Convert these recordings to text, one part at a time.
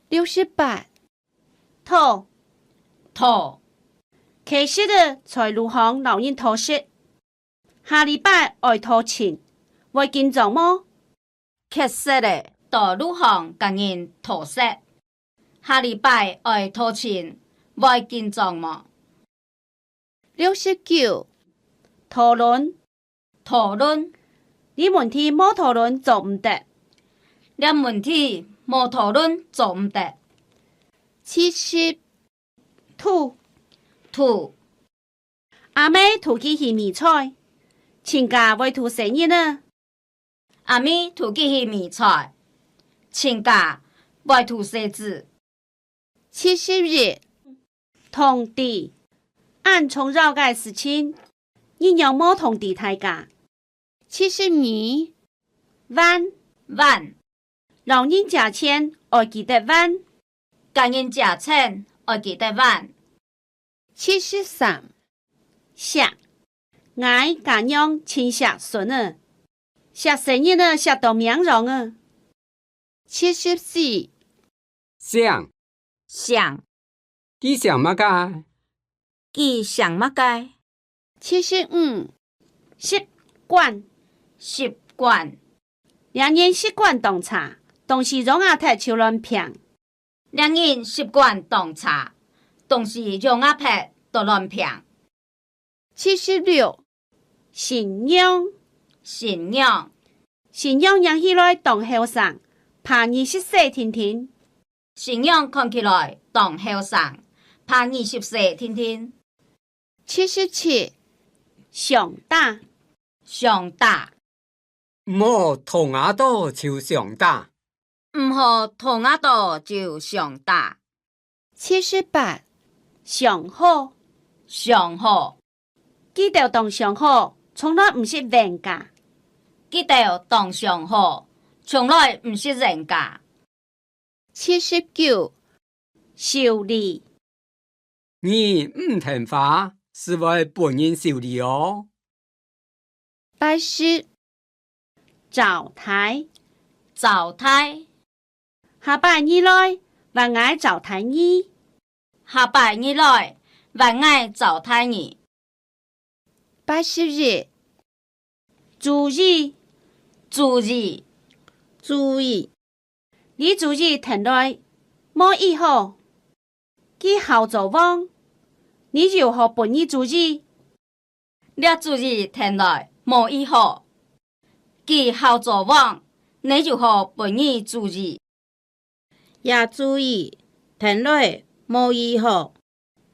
68讨讨其实的在路行老人讨食，下礼拜爱讨钱，会见状么？确实的，到路行甲人讨食，下礼拜爱讨钱，会见状么69讨论讨论你问题冇讨论做唔得。这问题无讨论做唔得。70吐阿妹吐去去米菜，请假为吐生意呢？阿咪吐去去米菜，请假为吐设置。 71同地按重绕嘅事情，你有冇同地大家？72晚老人价钱爱记得晚。甲人食餐爱记得晚。 73食爱家娘亲食孙啊，食生意呢食到名容啊。74想，想你想乜噶？佢想乜嘅75习惯习惯，两人习惯动茶，东西容阿太超乱平。两人习惯动茶，东西用阿拍都乱平。 76信仰信仰信仰养起来当后生，怕20岁天天。信仰看起来当后生，怕20岁天天。 77上打上打唔好同阿多就上打。唔好同阿多就上打。 78上好上好记得当上好，从来唔是冤家。记得当上好，从来唔是人家。 79修理你唔聽話，是為本人受理哦。 80灶台灶台下拜二來，還愛灶台二。下拜二來，還愛灶台二。 81注意注意注意，你注意停來，冇以後，佢後做汪，你就學本意注意。你注意停來，冇以後，佢後做往，你就學本意注意。也注意停來冇以後，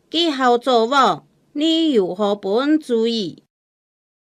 佢後做往，你又學本注意。